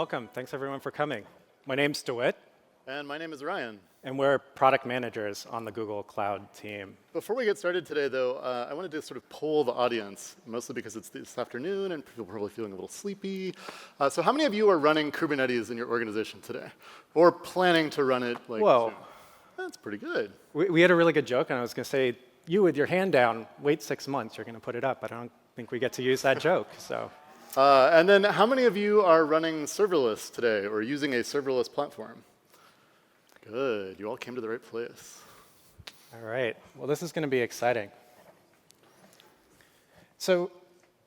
welcome. Thanks everyone for coming. My name's Dewitt. And my name is Ryan. And we're product managers on the Google Cloud team. Before we get started today, though, I wanted to sort of poll the audience, mostly because it's this afternoon and people are probably feeling a little sleepy. So how many of you are running Kubernetes in your organization today? Or planning to run it like Whoa. soon? That's pretty good. We had a really good joke, and I was going to say, you with your hand down, wait 6 months, you're going to put it up. But I don't think we get to use that joke. So. And then how many of you are running serverless today or using a serverless platform? Good. You all came to the right place. All right. Well, this is going to be exciting. So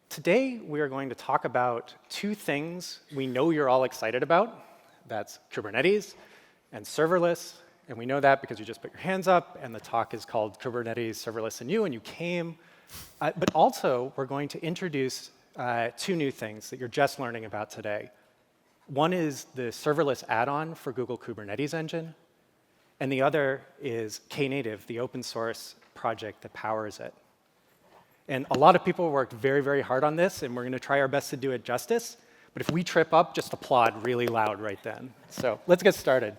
today we are going to talk about two things we know you're all excited about. That's Kubernetes and serverless. And we know that because you just put your hands up, and the talk is called Kubernetes, Serverless, and You, and you came. But also, we're going to introduce two new things that you're just learning about today. One is the serverless add-on for Google Kubernetes Engine, and the other is Knative, the open source project that powers it. And a lot of people worked very, very hard on this, and we're going to try our best to do it justice. But if we trip up, just applaud really loud right then. So let's get started.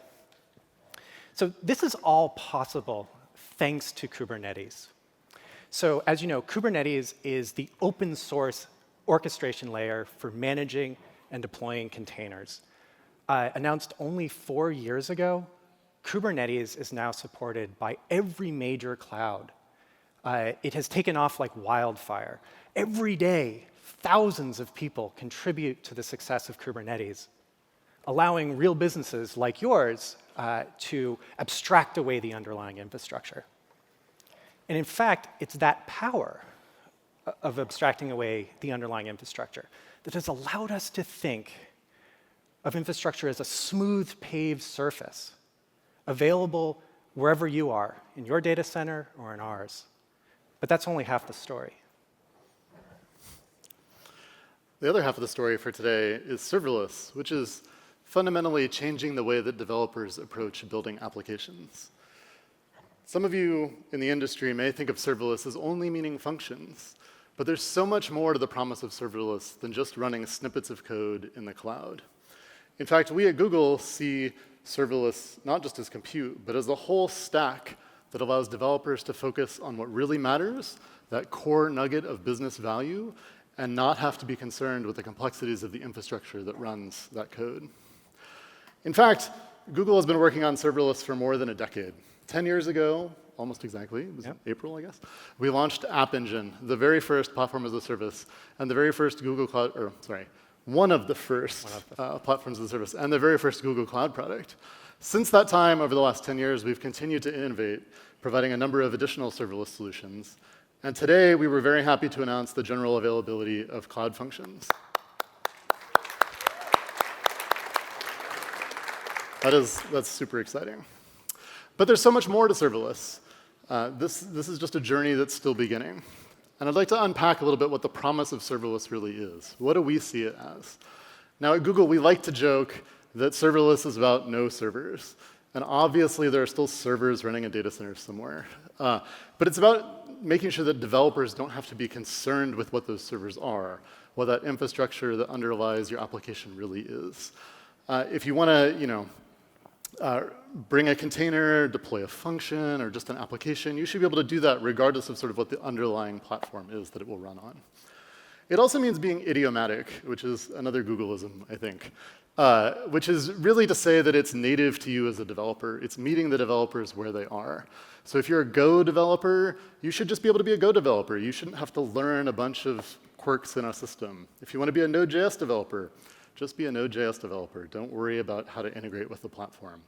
So this is all possible thanks to Kubernetes. So as you know, Kubernetes is the open source orchestration layer for managing and deploying containers. Announced only 4 years ago, Kubernetes is now supported by every major cloud. It has taken off like wildfire. Every day, thousands of people contribute to the success of Kubernetes, allowing real businesses like yours to abstract away the underlying infrastructure. And in fact, it's that power of abstracting away the underlying infrastructure that has allowed us to think of infrastructure as a smooth paved surface, available wherever you are, in your data center or in ours. But that's only half the story. The other half of the story for today is serverless, which is fundamentally changing the way that developers approach building applications. Some of you in the industry may think of serverless as only meaning functions, but there's so much more to the promise of serverless than just running snippets of code in the cloud. In fact, we at Google see serverless not just as compute, but as a whole stack that allows developers to focus on what really matters, that core nugget of business value, and not have to be concerned with the complexities of the infrastructure that runs that code. In fact, Google has been working on serverless for more than a decade. 10 years ago, almost exactly, it was April, I guess, we launched App Engine, the very first platform as a service, and the very first Google Cloud, or sorry, one of the first platforms as a service, and the very first Google Cloud product. Since that time, over the last 10 years, we've continued to innovate, providing a number of additional serverless solutions. And today, we were very happy to announce the general availability of Cloud Functions. That's super exciting. But there's so much more to serverless. This is just a journey that's still beginning. And I'd like to unpack a little bit what the promise of serverless really is. What do we see it as? Now at Google, we like to joke that serverless is about no servers. And obviously, there are still servers running in data centers somewhere. But it's about making sure that developers don't have to be concerned with what those servers are, what that infrastructure that underlies your application really is. If you want to, bring a container, deploy a function, or just an application, you should be able to do that regardless of sort of what the underlying platform is that it will run on. It also means being idiomatic, which is another Googleism, I think, which is really to say that it's native to you as a developer. It's meeting the developers where they are. So if you're a Go developer, you should just be able to be a Go developer. You shouldn't have to learn a bunch of quirks in a system. If you want to be a Node.js developer, just be a Node.js developer. Don't worry about how to integrate with the platform.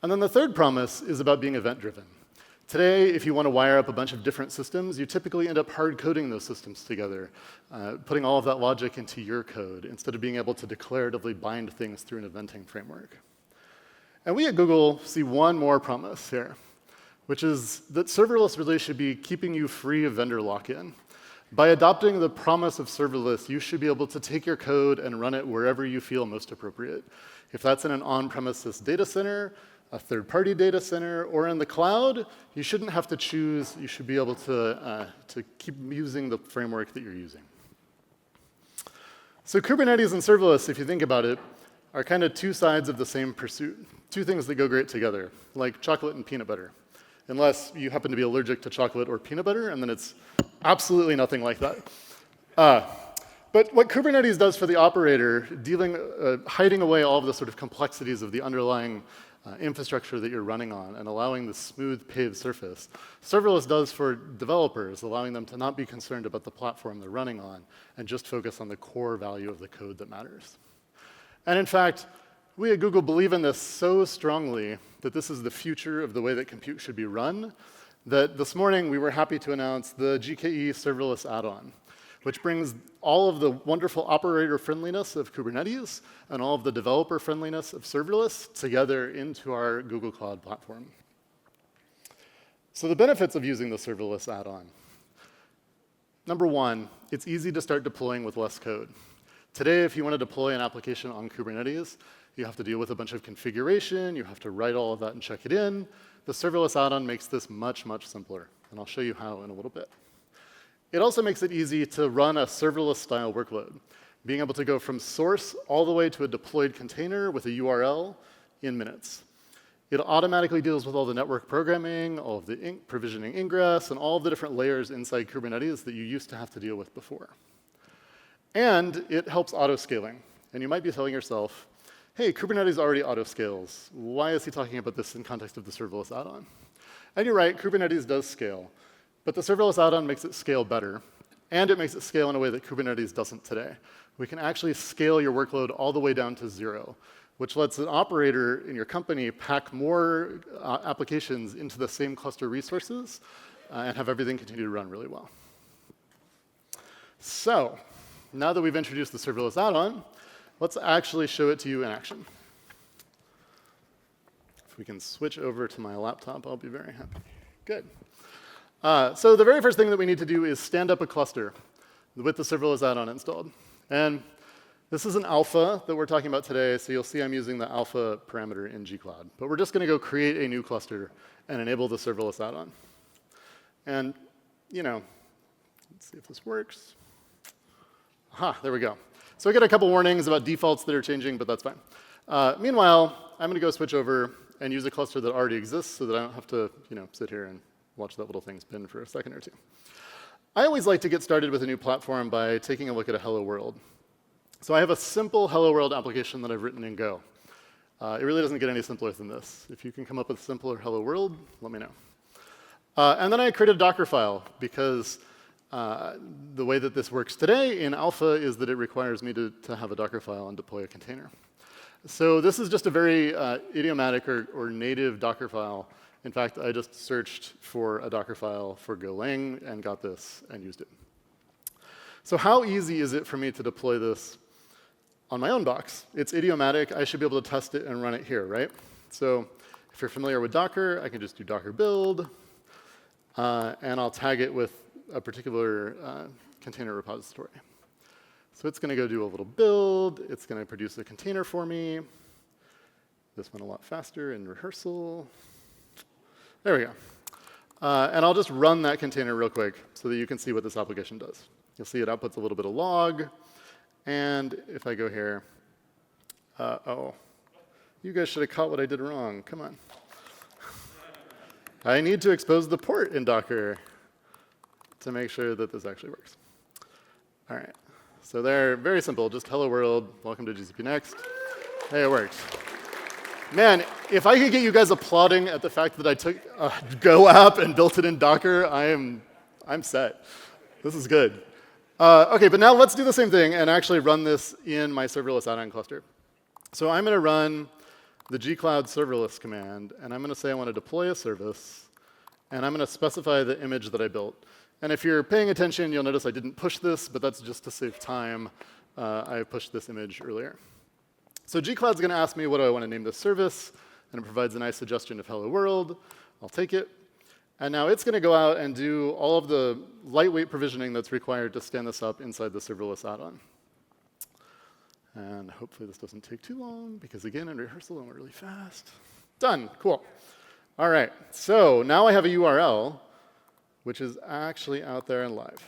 And then the third promise is about being event-driven. Today, if you want to wire up a bunch of different systems, you typically end up hard-coding those systems together, putting all of that logic into your code instead of being able to declaratively bind things through an eventing framework. And we at Google see one more promise here, which is that serverless really should be keeping you free of vendor lock-in. By adopting the promise of serverless, you should be able to take your code and run it wherever you feel most appropriate. If that's in an on-premises data center, a third-party data center, or in the cloud, you shouldn't have to choose. You should be able to keep using the framework that you're using. So Kubernetes and serverless, if you think about it, are kind of two sides of the same pursuit. Two things that go great together, like chocolate and peanut butter. Unless you happen to be allergic to chocolate or peanut butter, and then it's absolutely nothing like that. But what Kubernetes does for the operator, hiding away all of the sort of complexities of the underlying infrastructure that you're running on and allowing the smooth paved surface, serverless does for developers, allowing them to not be concerned about the platform they're running on and just focus on the core value of the code that matters. And in fact, we at Google believe in this so strongly that this is the future of the way that compute should be run, that this morning we were happy to announce the GKE serverless add-on, which brings all of the wonderful operator friendliness of Kubernetes and all of the developer friendliness of serverless together into our Google Cloud Platform. So the benefits of using the serverless add-on. Number one, it's easy to start deploying with less code. Today, if you want to deploy an application on Kubernetes, you have to deal with a bunch of configuration, you have to write all of that and check it in. The serverless add-on makes this much, much simpler, and I'll show you how in a little bit. It also makes it easy to run a serverless-style workload, being able to go from source all the way to a deployed container with a URL in minutes. It automatically deals with all the network programming, all of the provisioning ingress, and all of the different layers inside Kubernetes that you used to have to deal with before. And it helps auto-scaling. And you might be telling yourself, hey, Kubernetes already auto-scales. Why is he talking about this in context of the serverless add-on? And you're right, Kubernetes does scale. But the serverless add-on makes it scale better, and it makes it scale in a way that Kubernetes doesn't today. We can actually scale your workload all the way down to 0, which lets an operator in your company pack more applications into the same cluster resources and have everything continue to run really well. So now that we've introduced the serverless add-on, let's actually show it to you in action. If we can switch over to my laptop, I'll be very happy. Good. So the very first thing that we need to do is stand up a cluster with the serverless add-on installed. And this is an alpha that we're talking about today, so you'll see I'm using the alpha parameter in gcloud. But we're just going to go create a new cluster and enable the serverless add-on. And, let's see if this works. Aha, there we go. So I get a couple warnings about defaults that are changing, but that's fine. Meanwhile, I'm going to go switch over and use a cluster that already exists so that I don't have to sit here and watch that little thing spin for a second or two. I always like to get started with a new platform by taking a look at a hello world. So I have a simple hello world application that I've written in Go. It really doesn't get any simpler than this. If you can come up with a simpler hello world, let me know. And then I created a Docker file because the way that this works today in alpha is that it requires me to have a Docker file and deploy a container. So this is just a very idiomatic or native Docker file. In fact, I just searched for a Docker file for Golang and got this and used it. So how easy is it for me to deploy this on my own box? It's idiomatic. I should be able to test it and run it here, right? So if you're familiar with Docker, I can just do Docker build, and I'll tag it with a particular container repository. So it's going to go do a little build. It's going to produce a container for me. This went a lot faster in rehearsal. There we go. And I'll just run that container real quick so that you can see what this application does. You'll see it outputs a little bit of log. And if I go here, you guys should have caught what I did wrong. Come on. I need to expose the port in Docker to make sure that this actually works. All right. So they're very simple. Just hello world. Welcome to GCP Next. Hey, it works. Man, if I could get you guys applauding at the fact that I took a Go app and built it in Docker, I'm set. This is good. OK, but now let's do the same thing and actually run this in my serverless add-on cluster. So I'm going to run the gcloud serverless command, and I'm going to say I want to deploy a service, and I'm going to specify the image that I built. And if you're paying attention, you'll notice I didn't push this, but that's just to save time. I pushed this image earlier. So gcloud's going to ask me what do I want to name this service, and it provides a nice suggestion of hello world. I'll take it. And now it's going to go out and do all of the lightweight provisioning that's required to stand this up inside the serverless add-on. And hopefully this doesn't take too long, because again, in rehearsal, I went really fast. Done. Cool. All right. So now I have a URL, which is actually out there and live.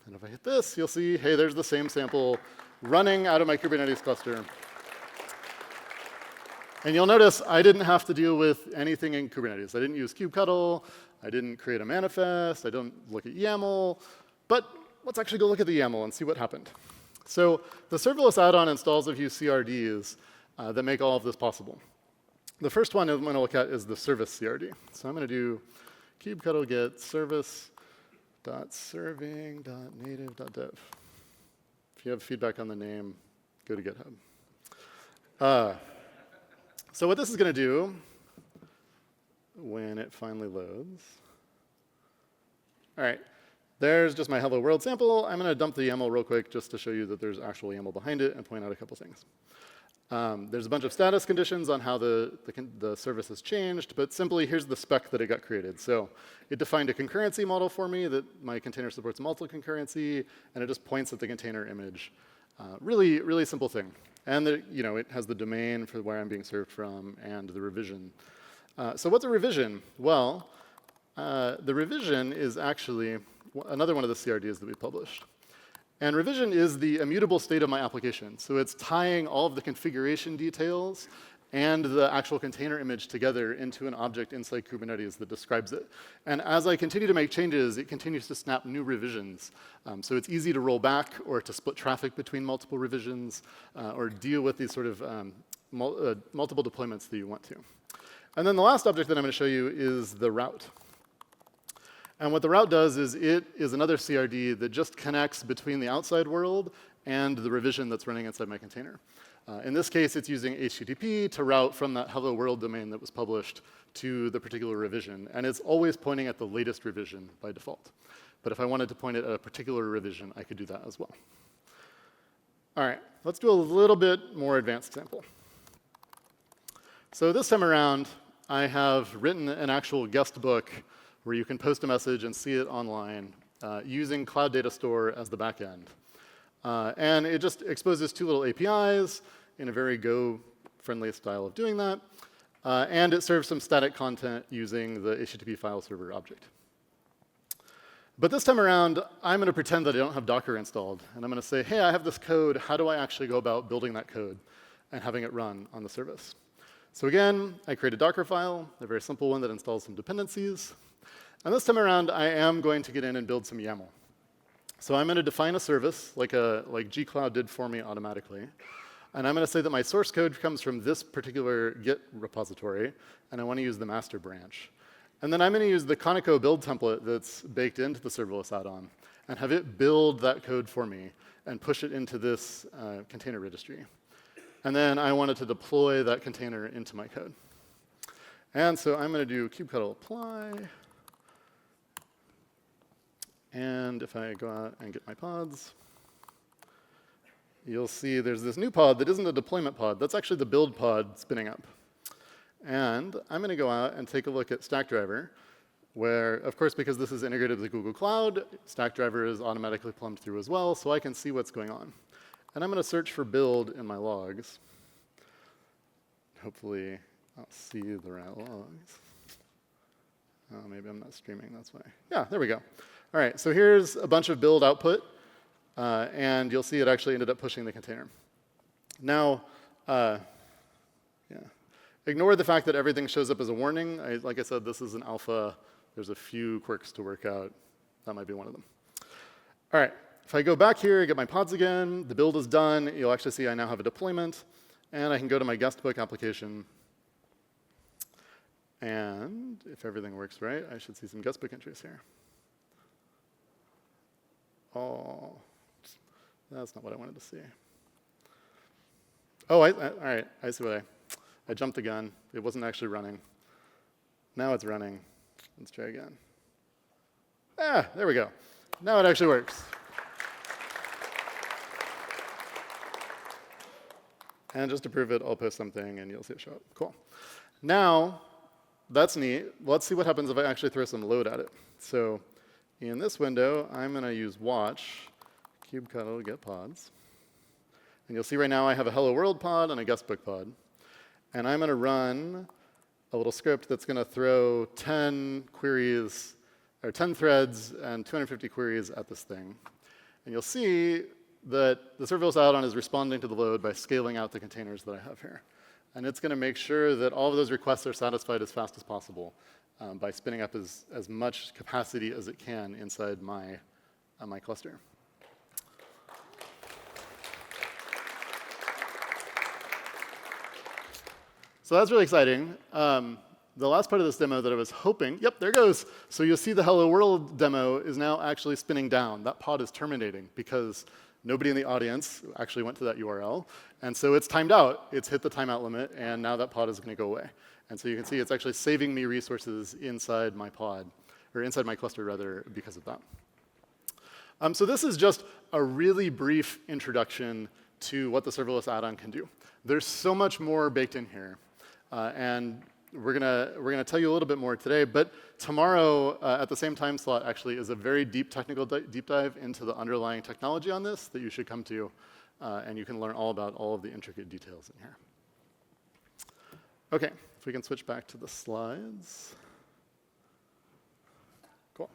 And if I hit this, you'll see, hey, there's the same sample running out of my Kubernetes cluster. And you'll notice I didn't have to deal with anything in Kubernetes. I didn't use kubectl. I didn't create a manifest. I don't look at YAML. But let's actually go look at the YAML and see what happened. So the serverless add-on installs a few CRDs that make all of this possible. The first one I'm going to look at is the service CRD. So I'm going to do kubectl get service.serving.native.dev. If you have feedback on the name, go to GitHub. So what this is going to do when it finally loads. All right, there's just my hello world sample. I'm going to dump the YAML real quick just to show you that there's actual YAML behind it and point out a couple things. There's a bunch of status conditions on how the service has changed, but simply here's the spec that it got created. So it defined a concurrency model for me that my container supports multi-concurrency, and it just points at the container image. Really, really simple thing. And it has the domain for where I'm being served from and the revision. So what's a revision? Well, the revision is actually another one of the CRDs that we published. And revision is the immutable state of my application. So it's tying all of the configuration details and the actual container image together into an object inside Kubernetes that describes it. And as I continue to make changes, it continues to snap new revisions. So it's easy to roll back or to split traffic between multiple revisions or deal with these sort of multiple deployments that you want to. And then the last object that I'm going to show you is the route. And what the route does is it is another CRD that just connects between the outside world and the revision that's running inside my container. In this case, it's using HTTP to route from that hello world domain that was published to the particular revision. And it's always pointing at the latest revision by default. But if I wanted to point it at a particular revision, I could do that as well. All right, let's do a little bit more advanced sample. So this time around, I have written an actual guest book where you can post a message and see it online using Cloud Data Store as the backend. And it just exposes two little APIs in a very Go-friendly style of doing that. And it serves some static content using the HTTP file server object. But this time around, I'm going to pretend that I don't have Docker installed. And I'm going to say, hey, I have this code. How do I actually go about building that code and having it run on the service? So again, I create a Docker file, a very simple one that installs some dependencies. And this time around, I am going to get in and build some YAML. So I'm going to define a service like G-Cloud did for me automatically. And I'm going to say that my source code comes from this particular Git repository, and I want to use the master branch. And then I'm going to use the Conoco build template that's baked into the serverless add-on and have it build that code for me and push it into this container registry. And then I wanted to deploy that container into my code. And so I'm going to do kubectl apply. And if I go out and get my pods, you'll see there's this new pod that isn't a deployment pod. That's actually the build pod spinning up. And I'm going to go out and take a look at Stackdriver, where, of course, because this is integrated with Google Cloud, Stackdriver is automatically plumbed through as well, so I can see what's going on. And I'm going to search for build in my logs. Hopefully, I'll see the right logs. Oh, maybe I'm not streaming, that's why. Yeah, there we go. All right, so here's a bunch of build output, and you'll see it actually ended up pushing the container. Now, ignore the fact that everything shows up as a warning. Like I said, this is an alpha. There's a few quirks to work out. That might be one of them. All right, if I go back here, get my pods again, the build is done. You'll actually see I now have a deployment, and I can go to my guestbook application. And if everything works right, I should see some guestbook entries here. Oh, that's not what I wanted to see. Oh, all right, I see what I jumped the gun. It wasn't actually running. Now it's running. Let's try again. Ah, there we go. Now it actually works. And just to prove it, I'll post something and you'll see it show up. Cool. Now, that's neat. Let's see what happens if I actually throw some load at it. So in this window, I'm going to use watch kubectl get pods. And you'll see right now I have a hello world pod and a guestbook pod. And I'm going to run a little script that's going to throw 10 queries, or 10 threads and 250 queries at this thing. And you'll see that the serverless add-on is responding to the load by scaling out the containers that I have here. And it's going to make sure that all of those requests are satisfied as fast as possible by spinning up as much capacity as it can inside my cluster. So that's really exciting. The last part of this demo that I was hoping, yep, there it goes. So you'll see the Hello World demo is now actually spinning down. That pod is terminating because nobody in the audience actually went to that URL. And so it's timed out. It's hit the timeout limit, and now that pod is going to go away. And so you can see it's actually saving me resources inside my pod, or inside my cluster, rather, because of that. So this is just a really brief introduction to what the serverless add-on can do. There's so much more baked in here. And we're gonna tell you a little bit more today, but tomorrow at the same time slot actually is a very deep technical deep dive into the underlying technology on this that you should come to, and you can learn all about all of the intricate details in here. Okay, if we can switch back to the slides. Cool.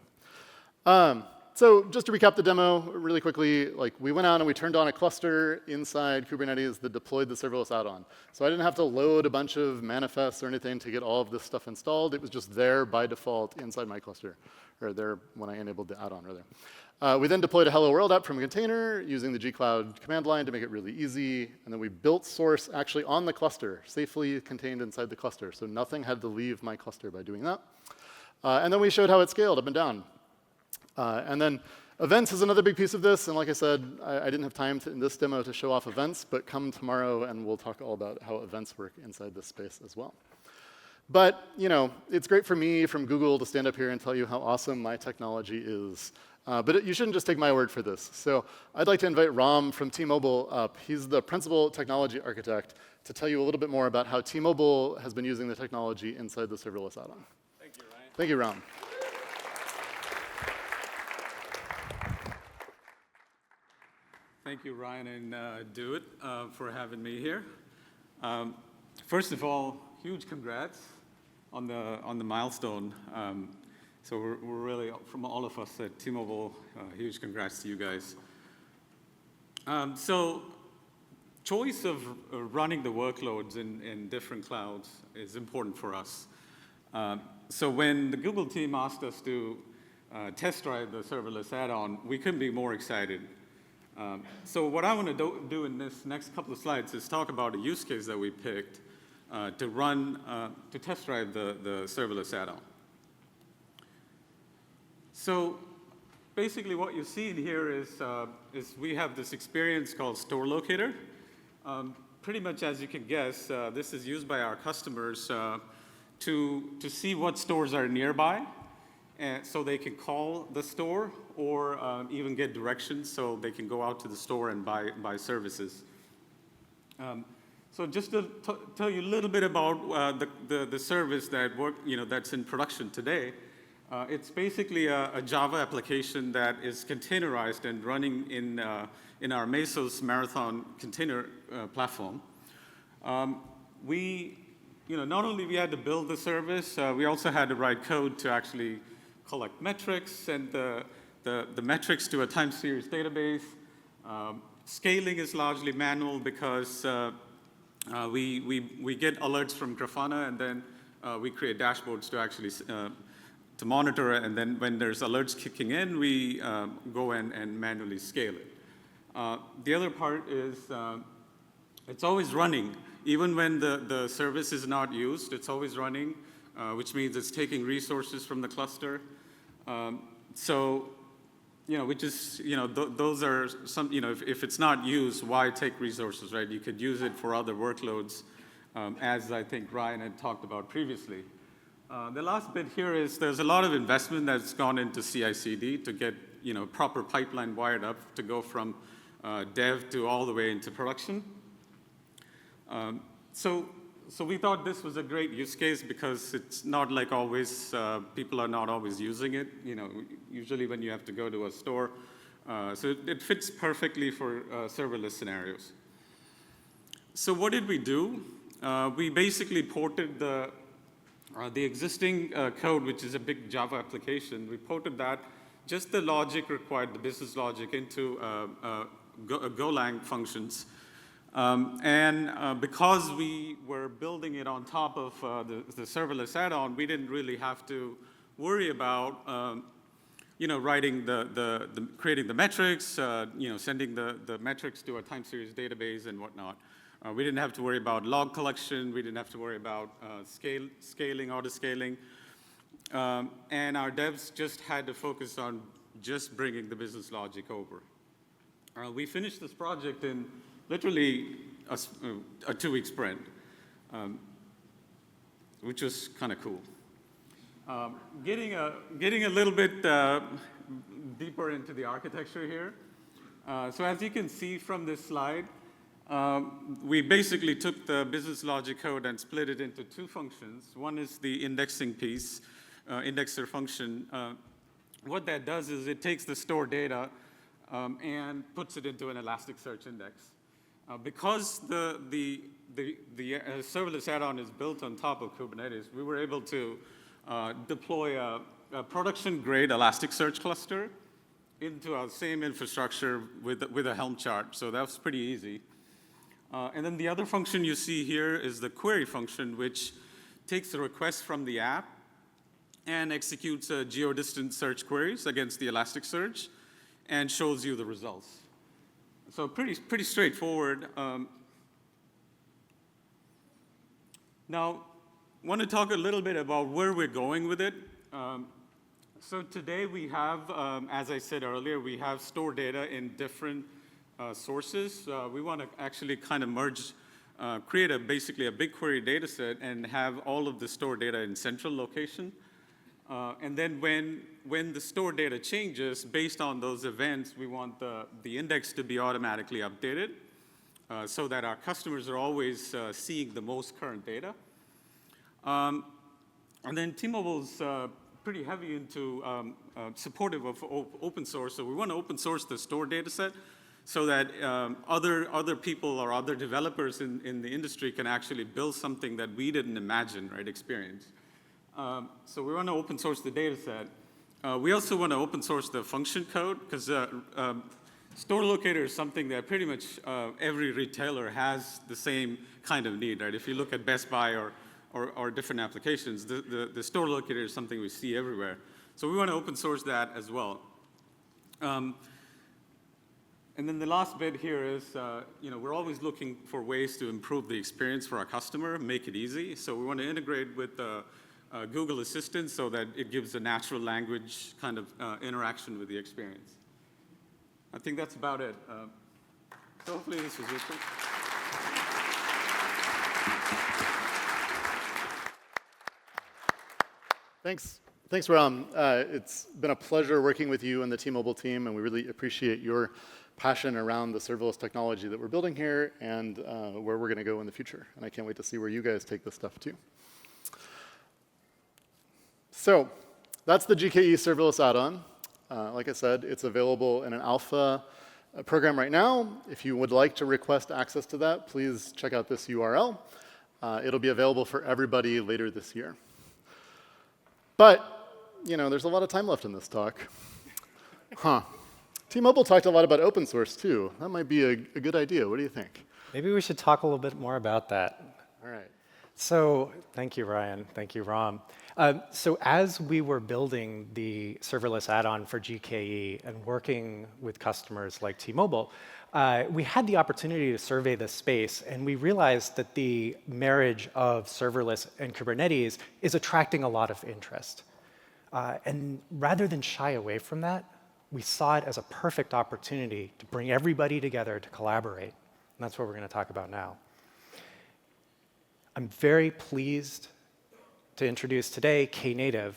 So just to recap the demo really quickly, like we went out and we turned on a cluster inside Kubernetes that deployed the serverless add-on. So I didn't have to load a bunch of manifests or anything to get all of this stuff installed. It was just there by default inside my cluster, or there when I enabled the add-on, rather. We then deployed a Hello World app from a container using the G-Cloud command line to make it really easy. And then we built source actually on the cluster, safely contained inside the cluster. So nothing had to leave my cluster by doing that. And then we showed how it scaled up and down. And then events is another big piece of this. And like I said, I didn't have time in this demo to show off events, but come tomorrow and we'll talk all about how events work inside this space as well. But you know, it's great for me from Google to stand up here and tell you how awesome my technology is. But you shouldn't just take my word for this. So I'd like to invite Ram from T-Mobile up. He's the principal technology architect to tell you a little bit more about how T-Mobile has been using the technology inside the serverless add-on. Thank you, Ryan. Thank you, Ram. Thank you, Ryan and Dewitt, for having me here. First of all, huge congrats on the milestone. So we're really, from all of us at T-Mobile, huge congrats to you guys. So choice of running the workloads in different clouds is important for us. So when the Google team asked us to test drive the serverless add-on, we couldn't be more excited. So what I want to do in this next couple of slides is talk about a use case that we picked to test drive the serverless add-on. So basically what you see in here is we have this experience called Store Locator. Pretty much as you can guess, this is used by our customers to see what stores are nearby, and so they can call the store or even get directions so they can go out to the store and buy services. So just to tell you a little bit about the service that's in production today. It's basically a Java application that is containerized and running in our Mesos Marathon container platform. Not only we had to build the service, we also had to write code to actually collect metrics and the metrics to a time series database. Scaling is largely manual because we get alerts from Grafana and then we create dashboards to actually to monitor it, and then when there's alerts kicking in, we go in and manually scale it. The other part is it's always running. Even when the service is not used, it's always running, which means it's taking resources from the cluster. So, those are some, if it's not used, why take resources, right? You could use it for other workloads, as I think Ryan had talked about previously. The last bit here is there's a lot of investment that's gone into CI/CD to get proper pipeline wired up to go from dev to all the way into production. So we thought this was a great use case because it's not like always people are not always using it. Usually when you have to go to a store, so it fits perfectly for serverless scenarios. So what did we do? We basically ported the existing code, which is a big Java application, we ported that, just the logic required, the business logic, into Golang functions. Because we were building it on top of the serverless add-on, we didn't really have to worry about writing creating the metrics, sending the metrics to a time series database and whatnot. We didn't have to worry about log collection. We didn't have to worry about scaling, auto-scaling. And our devs just had to focus on just bringing the business logic over. We finished this project in literally a 2-week sprint, which was kind of cool. Getting a little bit deeper into the architecture here. So as you can see from this slide, we basically took the business logic code and split it into 2 functions. One is the indexing piece, indexer function. What that does is it takes the store data and puts it into an Elasticsearch index. Because the serverless add-on is built on top of Kubernetes, we were able to deploy a production-grade Elasticsearch cluster into our same infrastructure with a Helm chart. So that was pretty easy. And then the other function you see here is the query function, which takes a request from the app and executes geodistant search queries against the Elasticsearch and shows you the results. So pretty straightforward. Now, I want to talk a little bit about where we're going with it. So today we have, as I said earlier, we have stored data in different sources. We want to actually kind of merge, create basically a BigQuery data set and have all of the stored data in central location. And then when the stored data changes, based on those events, we want the index to be automatically updated so that our customers are always seeing the most current data. And then T-Mobile's pretty heavy into supportive of open source. So we want to open source the stored data set so that other people or other developers in the industry can actually build something that we didn't imagine, right, experience. So we want to open source the data set. We also want to open source the function code because Store Locator is something that pretty much every retailer has the same kind of need, right? If you look at Best Buy or different applications, the Store Locator is something we see everywhere. So we want to open source that as well. And then the last bit here is, we're always looking for ways to improve the experience for our customer, make it easy. So we want to integrate with Google Assistant so that it gives a natural language kind of interaction with the experience. I think that's about it. So hopefully this was useful. Thanks, Ram. It's been a pleasure working with you and the T-Mobile team, and we really appreciate your passion around the serverless technology that we're building here and where we're going to go in the future. And I can't wait to see where you guys take this stuff too. So that's the GKE serverless add-on. Like I said, it's available in an alpha program right now. If you would like to request access to that, please check out this URL. It'll be available for everybody later this year. But, there's a lot of time left in this talk. T-Mobile talked a lot about open source, too. That might be a good idea. What do you think? Maybe we should talk a little bit more about that. All right. So thank you, Ryan. Thank you, Ram. So as we were building the serverless add-on for GKE and working with customers like T-Mobile, we had the opportunity to survey the space, and we realized that the marriage of serverless and Kubernetes is attracting a lot of interest. And rather than shy away from that, we saw it as a perfect opportunity to bring everybody together to collaborate. And that's what we're going to talk about now. I'm very pleased to introduce today Knative,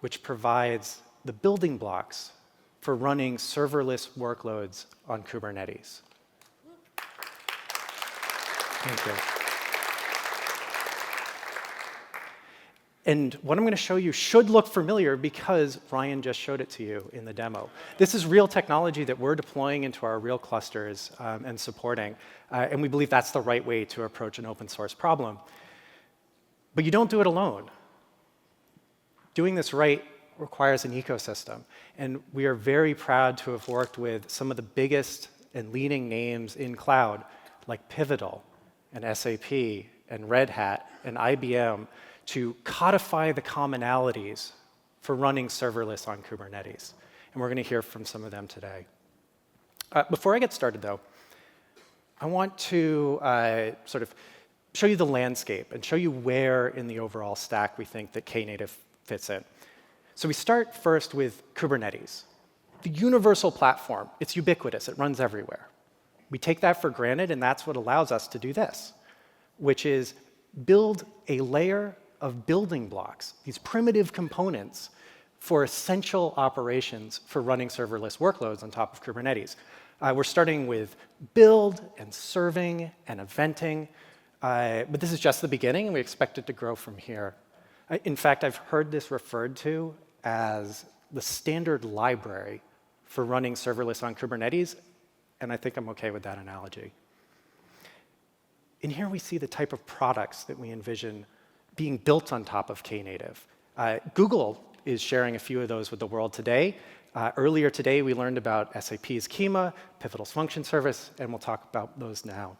which provides the building blocks for running serverless workloads on Kubernetes. Thank you. And what I'm going to show you should look familiar because Ryan just showed it to you in the demo. This is real technology that we're deploying into our real clusters and supporting. And we believe that's the right way to approach an open source problem. But you don't do it alone. Doing this right requires an ecosystem. And we are very proud to have worked with some of the biggest and leading names in cloud like Pivotal and SAP and Red Hat and IBM to codify the commonalities for running serverless on Kubernetes. And we're going to hear from some of them today. Before I get started, though, I want to sort of show you the landscape and show you where in the overall stack we think that Knative fits in. So we start first with Kubernetes. The universal platform, it's ubiquitous, it runs everywhere. We take that for granted, and that's what allows us to do this, which is build a layer of building blocks, these primitive components for essential operations for running serverless workloads on top of Kubernetes. We're starting with build and serving and eventing, but this is just the beginning, and we expect it to grow from here. In fact, I've heard this referred to as the standard library for running serverless on Kubernetes, and I think I'm okay with that analogy. In here, we see the type of products that we envision being built on top of Knative. Google is sharing a few of those with the world today. Earlier today, we learned about SAP's Schema, Pivotal's function service, and we'll talk about those now.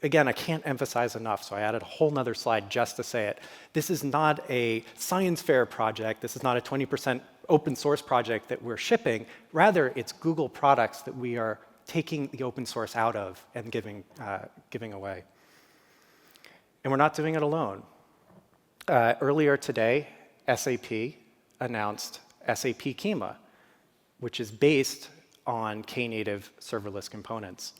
Again, I can't emphasize enough, so I added a whole nother slide just to say it. This is not a science fair project. This is not a 20% open source project that we're shipping. Rather, it's Google products that we are taking the open source out of and giving away. And we're not doing it alone. Earlier today, SAP announced SAP Schema, which is based on Knative serverless components.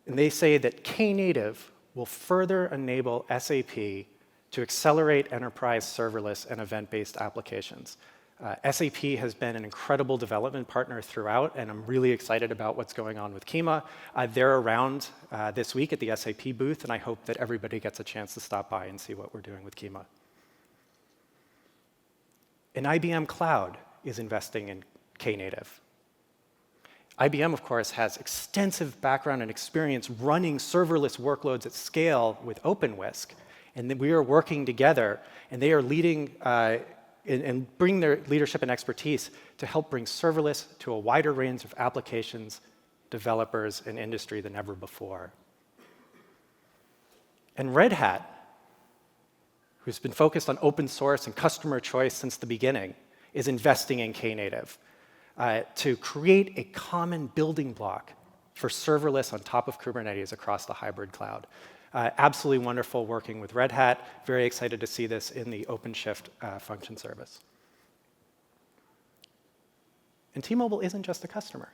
And they say that Knative will further enable SAP to accelerate enterprise serverless and event-based applications. SAP has been an incredible development partner throughout, and I'm really excited about what's going on with Schema. They're around this week at the SAP booth, and I hope that everybody gets a chance to stop by and see what we're doing with Schema. And IBM Cloud is investing in Knative. IBM, of course, has extensive background and experience running serverless workloads at scale with OpenWhisk, and we are working together, and they are leading and bring their leadership and expertise to help bring serverless to a wider range of applications, developers, and industry than ever before. And Red Hat, who's been focused on open source and customer choice since the beginning, is investing in Knative to create a common building block for serverless on top of Kubernetes across the hybrid cloud. Absolutely wonderful working with Red Hat. Very excited to see this in the OpenShift function service. And T-Mobile isn't just a customer.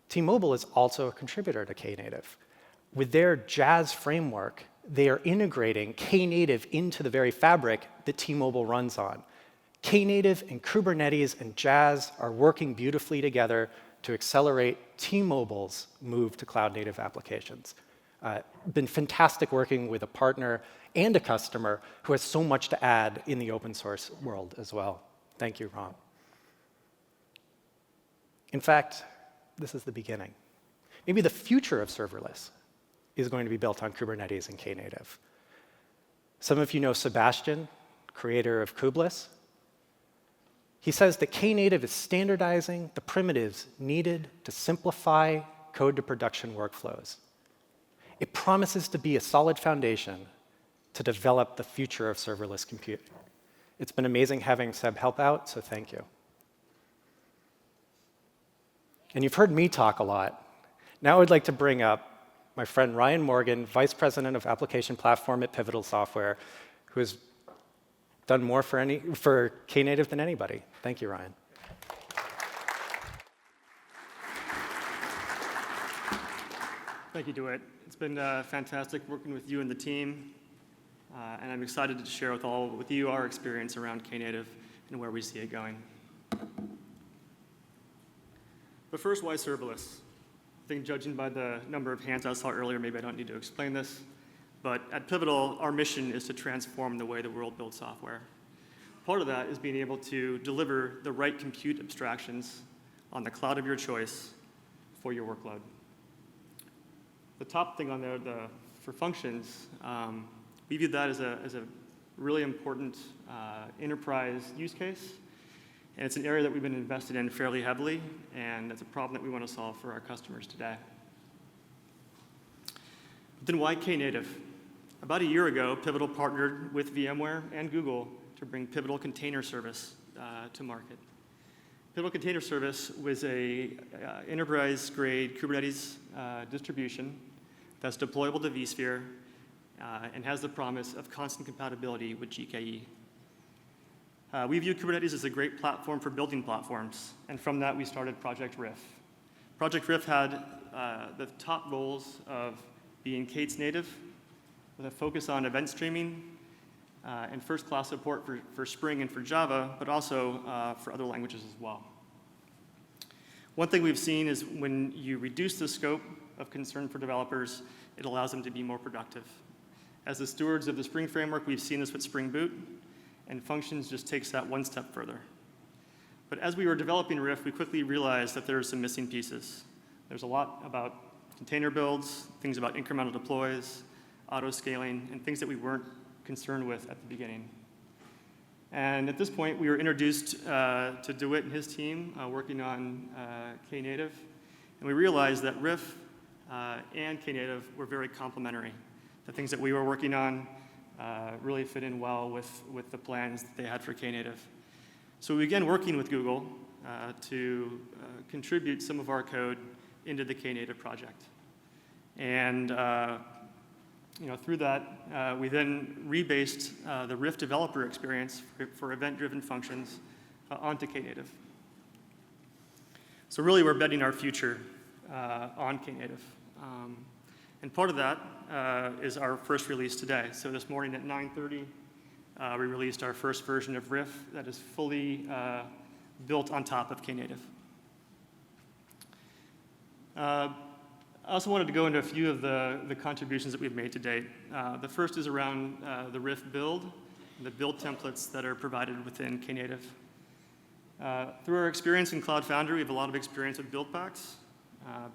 T-Mobile is also a contributor to Knative. With their Jazz framework, they are integrating Knative into the very fabric that T-Mobile runs on. Knative and Kubernetes and Jazz are working beautifully together to accelerate T-Mobile's move to cloud-native applications. Been fantastic working with a partner and a customer who has so much to add in the open source world as well. Thank you, Ron. In fact, this is the beginning. Maybe the future of serverless is going to be built on Kubernetes and Knative. Some of you know Sebastian, creator of Kubeless. He says that Knative is standardizing the primitives needed to simplify code-to-production workflows. It promises to be a solid foundation to develop the future of serverless compute. It's been amazing having Seb help out, so thank you. And you've heard me talk a lot. Now I'd like to bring up my friend Ryan Morgan, Vice President of Application Platform at Pivotal Software, who has done more for Knative than anybody. Thank you, Ryan. Thank you, Dewitt. It's been fantastic working with you and the team, and I'm excited to share with you our experience around Knative and where we see it going. But first, why serverless? I think judging by the number of hands I saw earlier, maybe I don't need to explain this. But at Pivotal, our mission is to transform the way the world builds software. Part of that is being able to deliver the right compute abstractions on the cloud of your choice for your workload. The top thing on there, for functions, we view that as a really important enterprise use case. And it's an area that we've been invested in fairly heavily, and it's a problem that we want to solve for our customers today. Then why Knative? About a year ago, Pivotal partnered with VMware and Google to bring Pivotal Container Service to market. Pivotal Container Service was a enterprise-grade Kubernetes distribution that's deployable to vSphere and has the promise of constant compatibility with GKE. We view Kubernetes as a great platform for building platforms, and from that we started Project Riff. Project Riff had the top goals of being K8s native, with a focus on event streaming and first-class support for Spring and for Java, but also for other languages as well. One thing we've seen is when you reduce the scope of concern for developers, it allows them to be more productive. As the stewards of the Spring framework, we've seen this with Spring Boot, and Functions just takes that one step further. But as we were developing Riff, we quickly realized that there are some missing pieces. There's a lot about container builds, things about incremental deploys, auto-scaling, and things that we weren't concerned with at the beginning. And at this point, we were introduced to Dewitt and his team working on Knative, and we realized that Riff and Knative were very complementary. The things that we were working on really fit in well with the plans that they had for Knative. So we began working with Google to contribute some of our code into the Knative project. And through that, we then rebased the Riff developer experience for event-driven functions onto Knative. So really, we're betting our future on Knative. And part of that is our first release today. So this morning at 9:30, we released our first version of Riff that is fully built on top of Knative. I also wanted to go into a few of the contributions that we've made to date. The first is around the Riff build, and the build templates that are provided within Knative. Through our experience in Cloud Foundry, we have a lot of experience with build packs.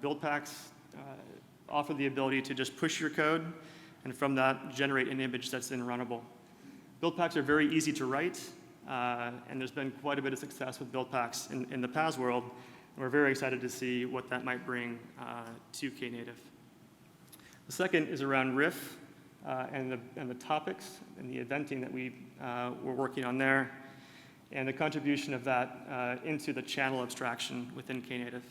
Build packs offer the ability to just push your code, and from that, generate an image that's then runnable. Build packs are very easy to write, and there's been quite a bit of success with build packs in the PaaS world. We're very excited to see what that might bring to Knative. The second is around Riff and the topics and the eventing that we're working on there, and the contribution of that into the channel abstraction within Knative.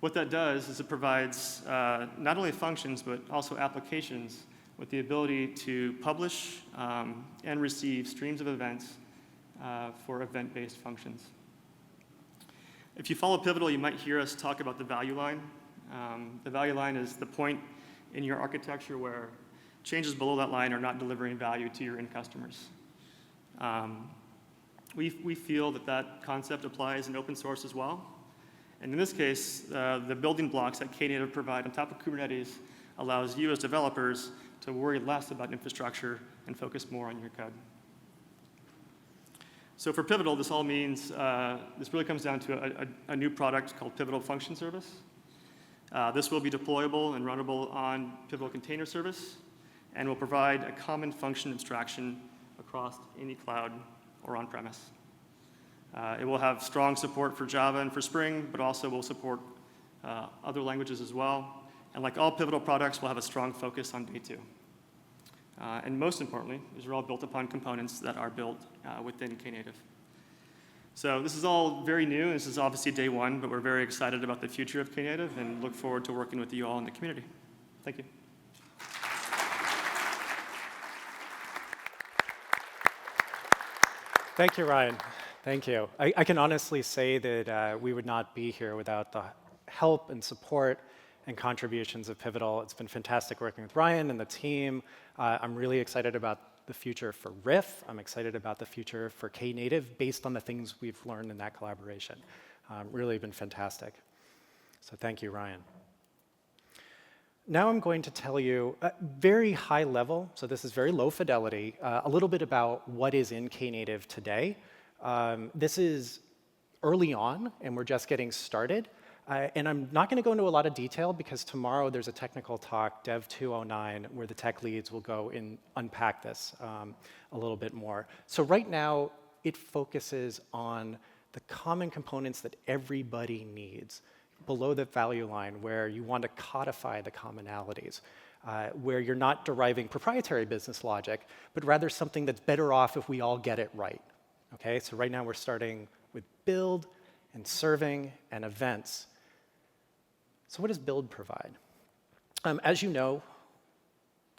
What that does is it provides not only functions, but also applications with the ability to publish and receive streams of events for event-based functions. If you follow Pivotal, you might hear us talk about the value line. The value line is the point in your architecture where changes below that line are not delivering value to your end customers. We feel that concept applies in open source as well. And in this case, the building blocks that Knative provide on top of Kubernetes allows you as developers to worry less about infrastructure and focus more on your code. So for Pivotal, this all means, this really comes down to a new product called Pivotal Function Service. This will be deployable and runnable on Pivotal Container Service, and will provide a common function abstraction across any cloud or on-premise. It will have strong support for Java and for Spring, but also will support other languages as well. And like all Pivotal products, we'll have a strong focus on day 2. And most importantly, these are all built upon components that are built within Knative. So this is all very new. This is obviously day 1, but we're very excited about the future of Knative and look forward to working with you all in the community. Thank you. Thank you, Ryan. Thank you. I can honestly say that we would not be here without the help and support and contributions of Pivotal. It's been fantastic working with Ryan and the team. I'm really excited about the future for Riff. I'm excited about the future for Knative based on the things we've learned in that collaboration. Really been fantastic. So thank you, Ryan. Now I'm going to tell you very high level, so this is very low fidelity, a little bit about what is in Knative today. This is early on, and we're just getting started. And I'm not going to go into a lot of detail because tomorrow there's a technical talk, Dev 209, where the tech leads will go and unpack this a little bit more. So right now, it focuses on the common components that everybody needs, below the value line where you want to codify the commonalities, where you're not deriving proprietary business logic, but rather something that's better off if we all get it right. Okay, so right now we're starting with build and serving and events. So what does build provide? As you know,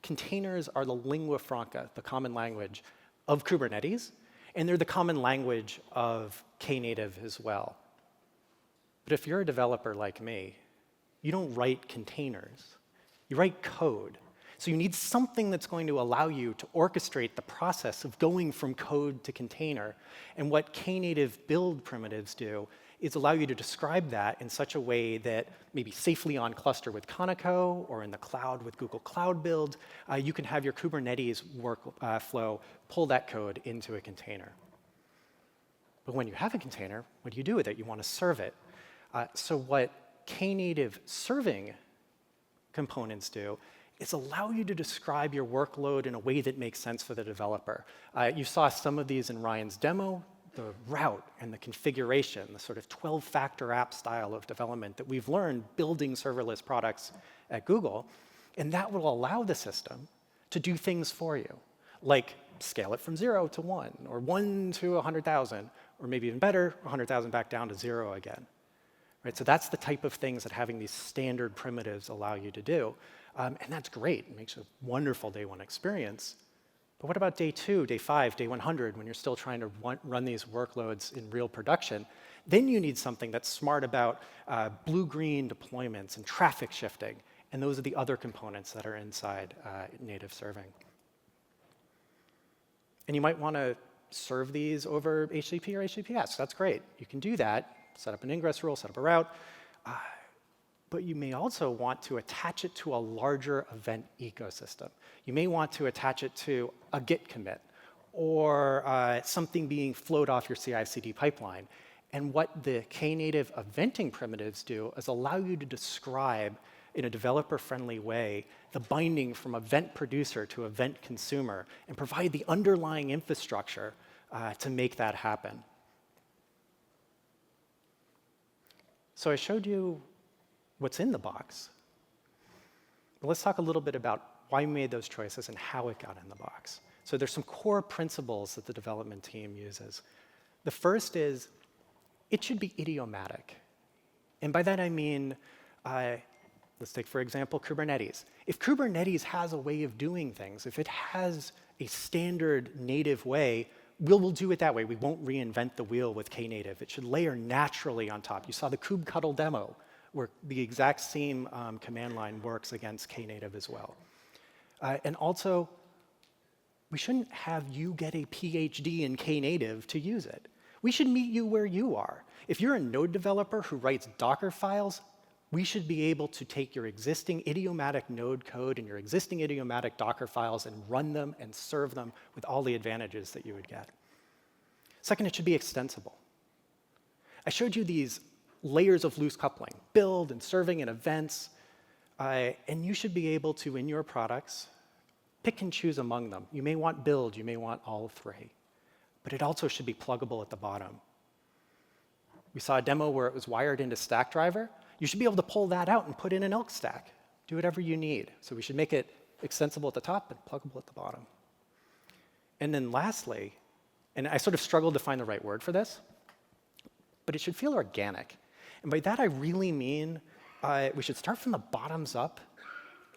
containers are the lingua franca, the common language of Kubernetes, and they're the common language of Knative as well. But if you're a developer like me, you don't write containers. You write code. So you need something that's going to allow you to orchestrate the process of going from code to container. And what Knative build primitives do is allow you to describe that in such a way that maybe safely on cluster with Conoco or in the cloud with Google Cloud Build, you can have your Kubernetes workflow pull that code into a container. But when you have a container, what do you do with it? You want to serve it. So what Knative serving components do is allow you to describe your workload in a way that makes sense for the developer. You saw some of these in Ryan's demo, the route and the configuration, the sort of 12-factor app style of development that we've learned building serverless products at Google. And that will allow the system to do things for you, like scale it from 0 to 1, or 1 to 100,000, or maybe even better, 100,000 back down to 0 again. Right, so that's the type of things that having these standard primitives allow you to do. And that's great. It makes a wonderful day one experience. But what about day 2, day 5, day 100, when you're still trying to run these workloads in real production? Then you need something that's smart about blue-green deployments and traffic shifting. And those are the other components that are inside native serving. And you might want to serve these over HTTP or HTTPS. That's great. You can do that. Set up an ingress rule, set up a route. But you may also want to attach it to a larger event ecosystem. You may want to attach it to a Git commit or something being flowed off your CI/CD pipeline. And what the Knative eventing primitives do is allow you to describe in a developer-friendly way the binding from event producer to event consumer and provide the underlying infrastructure to make that happen. So I showed you what's in the box. But let's talk a little bit about why we made those choices and how it got in the box. So there's some core principles that the development team uses. The first is it should be idiomatic. And by that I mean, let's take, for example, Kubernetes. If Kubernetes has a way of doing things, if it has a standard native way, we'll do it that way. We won't reinvent the wheel with Knative. It should layer naturally on top. You saw the kubectl demo, where the exact same command line works against Knative as well. And also, we shouldn't have you get a PhD in Knative to use it. We should meet you where you are. If you're a Node developer who writes Docker files, we should be able to take your existing idiomatic Node code and your existing idiomatic Docker files and run them and serve them with all the advantages that you would get. Second, it should be extensible. I showed you these layers of loose coupling, build and serving and events, and you should be able to, in your products, pick and choose among them. You may want build, you may want all three, but it also should be pluggable at the bottom. We saw a demo where it was wired into Stackdriver. You should be able to pull that out and put in an elk stack. Do whatever you need. So we should make it extensible at the top and pluggable at the bottom. And then lastly, and I sort of struggled to find the right word for this, but it should feel organic. And by that I really mean we should start from the bottoms up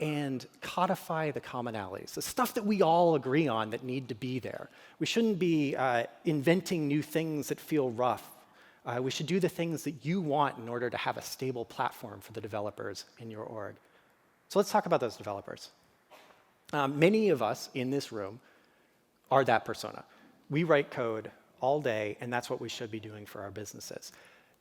and codify the commonalities, the stuff that we all agree on that need to be there. We shouldn't be inventing new things that feel rough. We should do the things that you want in order to have a stable platform for the developers in your org. So let's talk about those developers. Many of us in this room are that persona. We write code all day, and that's what we should be doing for our businesses.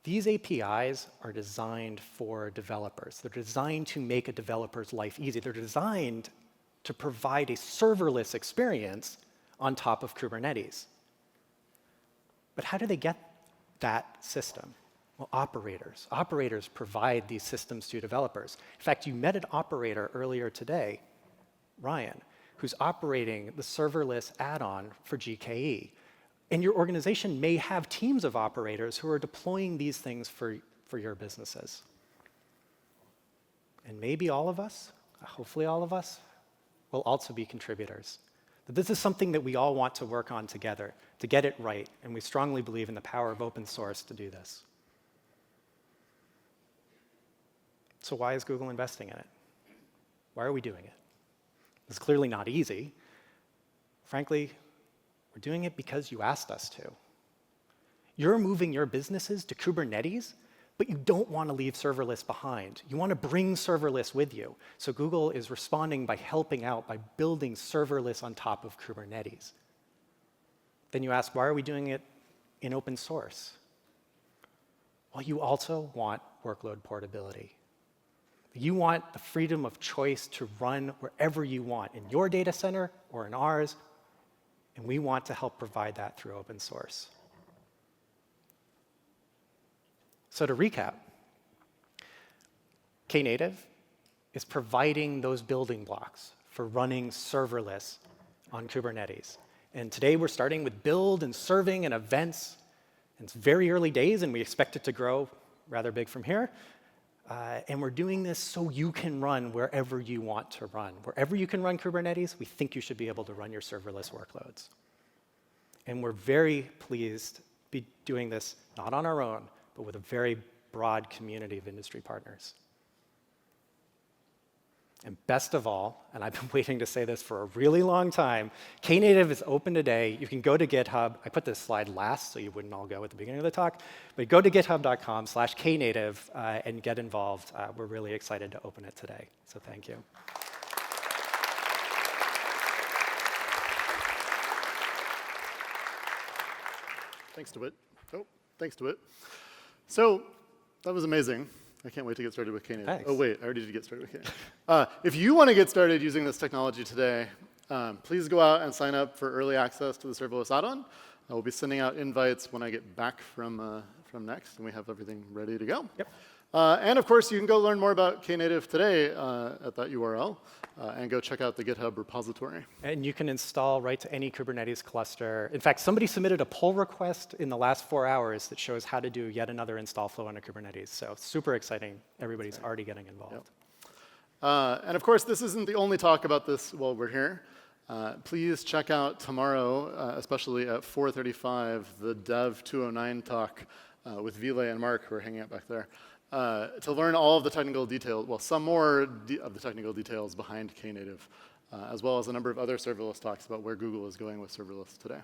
These APIs are designed for developers. They're designed to make a developer's life easy. They're designed to provide a serverless experience on top of Kubernetes. But how do they get that system? Well, operators. Operators provide these systems to developers. In fact, you met an operator earlier today, Ryan, who's operating the serverless add-on for GKE. And your organization may have teams of operators who are deploying these things for your businesses. And maybe all of us, hopefully all of us, will also be contributors. But this is something that we all want to work on together to get it right, and we strongly believe in the power of open source to do this. So why is Google investing in it? Why are we doing it? It's clearly not easy. Frankly, we're doing it because you asked us to. You're moving your businesses to Kubernetes, but you don't want to leave serverless behind. You want to bring serverless with you. So Google is responding by helping out, by building serverless on top of Kubernetes. Then you ask, why are we doing it in open source? Well, you also want workload portability. You want the freedom of choice to run wherever you want, in your data center or in ours, and we want to help provide that through open source. So to recap, Knative is providing those building blocks for running serverless on Kubernetes. And today we're starting with build and serving and events. And it's very early days, and we expect it to grow rather big from here. And we're doing this so you can run wherever you want to run. Wherever you can run Kubernetes, we think you should be able to run your serverless workloads. And we're very pleased to be doing this not on our own, but with a very broad community of industry partners. And best of all, and I've been waiting to say this for a really long time, Knative is open today. You can go to GitHub. I put this slide last so you wouldn't all go at the beginning of the talk. But go to github.com/Knative and get involved. We're really excited to open it today. So thank you. Thanks, Dewitt. Oh, thanks, Dewitt. So that was amazing. I can't wait to get started with Knative. Thanks. Oh, wait, I already did get started with Knative. If you want to get started using this technology today, please go out and sign up for early access to the serverless add-on. I will be sending out invites when I get back from Next, and we have everything ready to go. Yep. And of course, you can go learn more about Knative today at that URL, and go check out the GitHub repository. And you can install right to any Kubernetes cluster. In fact, somebody submitted a pull request in the last 4 hours that shows how to do yet another install flow on a Kubernetes. So super exciting. Everybody's already getting involved. Yep. And of course, this isn't the only talk about this while we're here. Please check out tomorrow, especially at 4:35, the Dev 209 talk with Vile and Mark, who are hanging out back there, to learn all of the technical details, well, some more of the technical details behind Knative, as well as a number of other serverless talks about where Google is going with serverless today.